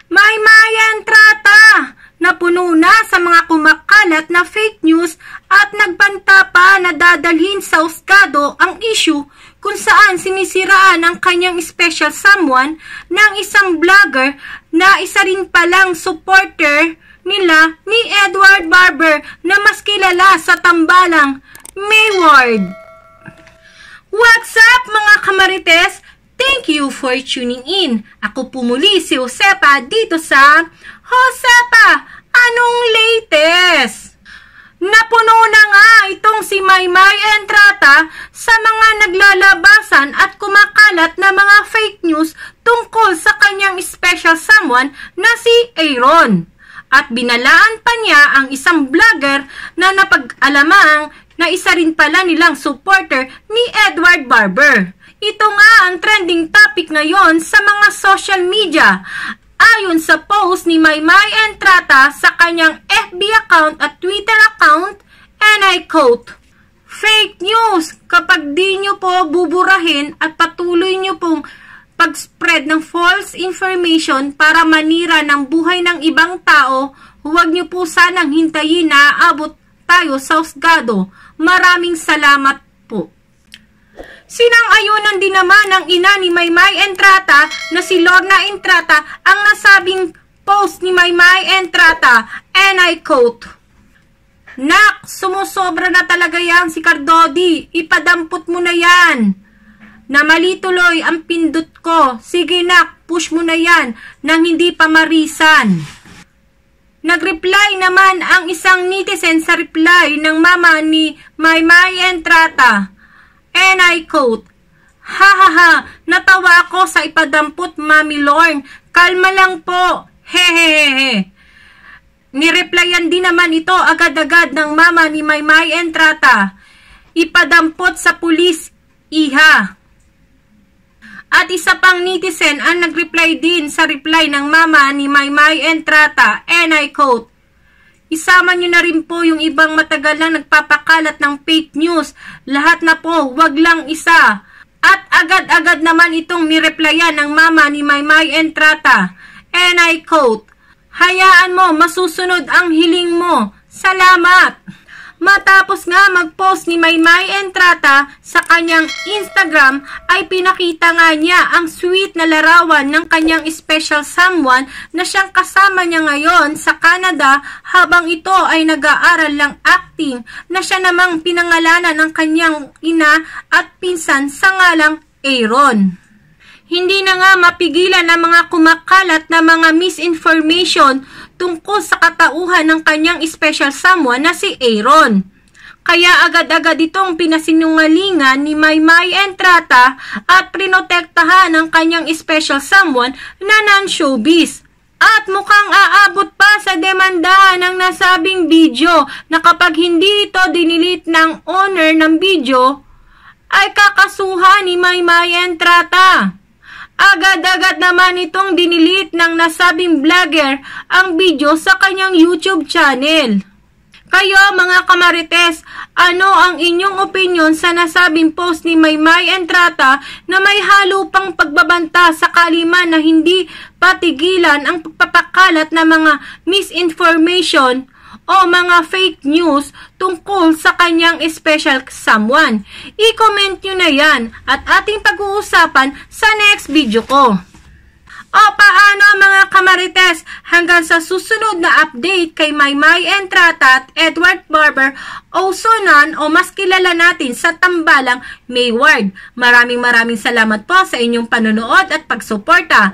May entrata na puno na sa mga kumakalat na fake news at nagbanta pa na dadalhin sa husgado ang issue kung saan sinisiraan ang kanyang special someone ng isang vlogger na isa rin palang supporter nila ni Edward Barber na mas kilala sa tambalang Mayward. What's up mga kamarites? Thank you for tuning in. Ako po muli si Josepa dito sa Josepa, anong latest? Napuno na nga itong si Maymay Entrata sa mga naglalabasan at kumakalat na mga fake news tungkol sa kanyang special someone na si Aaron. At binalaan pa niya ang isang vlogger na napag-alamang na isa rin pala nilang supporter ni Edward Barber. Ito nga ang trending topic ngayon sa mga social media. Ayon sa post ni Maymay Entrata sa kanyang FB account at Twitter account, and I quote, "Fake news, kapag di nyo po buburahin at patuloy nyo pong pag-spread ng false information para manira ng buhay ng ibang tao, huwag nyo po sanang hintayin na aabot tayo sa husgado. Maraming salamat po." Sinang-ayunan din naman ng ina ni Maymay Entrata na si Lorna Entrata ang nasabing post ni Maymay Entrata, and I quote, "Nak, sumusobra na talaga yan si Cardodi. Ipadampot mo na yan. Na mali tuloy ang pindot ko. Sige nak, push mo na yan nang hindi pa marisan." Nag-reply naman ang isang netizen sa reply ng mama ni Maymay Entrata, and I quote, "Ha ha ha, natawa ako sa ipadampot, Mami Lorne. Kalma lang po. Hehehehe." Nireplyan din naman ito agad-agad ng mama ni Maymay Entrata, "Ipadampot sa pulis, iha." At isa pang netizen ang nag-reply din sa reply ng mama ni Maymay Entrata, and I quote, "Isama nyo na rin po yung ibang matagal na nagpapakalat ng fake news. Lahat na po, wag lang isa." At agad-agad naman itong nireplyan ng mama ni Maymay Entrata, and I quote, "Hayaan mo, masusunod ang hiling mo. Salamat." Matapos nga mag-post ni Maymay Entrata sa kanyang Instagram ay pinakita nga niya ang sweet na larawan ng kanyang special someone na siyang kasama niya ngayon sa Canada habang ito ay nag-aaral ng acting na siya namang pinangalanan ng kanyang ina at pinsan sa ngalang Aaron. Hindi na nga mapigilan ang mga kumakalat na mga misinformation tungkol sa katauhan ng kanyang special someone na si Aaron. Kaya agad-agad itong pinasinungalingan ni Maymay Entrata at prinotektahan ang kanyang special someone na non-showbiz. At mukhang aabot pa sa demandahan ng nasabing video na kapag hindi ito dinilit ng owner ng video, ay kakasuhan ni Maymay Entrata. Agad-agad naman itong dinilit ng nasabing vlogger ang video sa kanyang YouTube channel. Kayo mga kamarites, ano ang inyong opinion sa nasabing post ni Maymay Entrata na may halo pang pagbabanta sa kaliman na hindi patigilan ang pagpapakalat ng mga misinformation o mga fake news tungkol sa kanyang special someone? I-comment nyo na yan at ating pag-uusapan sa next video ko. O paano mga kamarites, hanggang sa susunod na update kay Maymay Entrata at Edward Barber, also known o mas kilala natin sa tambalang Mayward. Maraming salamat po sa inyong panonood at pagsuporta.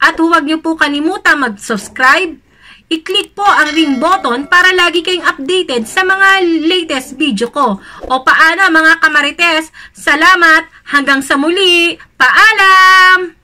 At huwag niyo po kalimutan mag-subscribe. I-click po ang ring button para lagi kayong updated sa mga latest video ko. O paano mga kamarites, salamat, hanggang sa muli, paalam!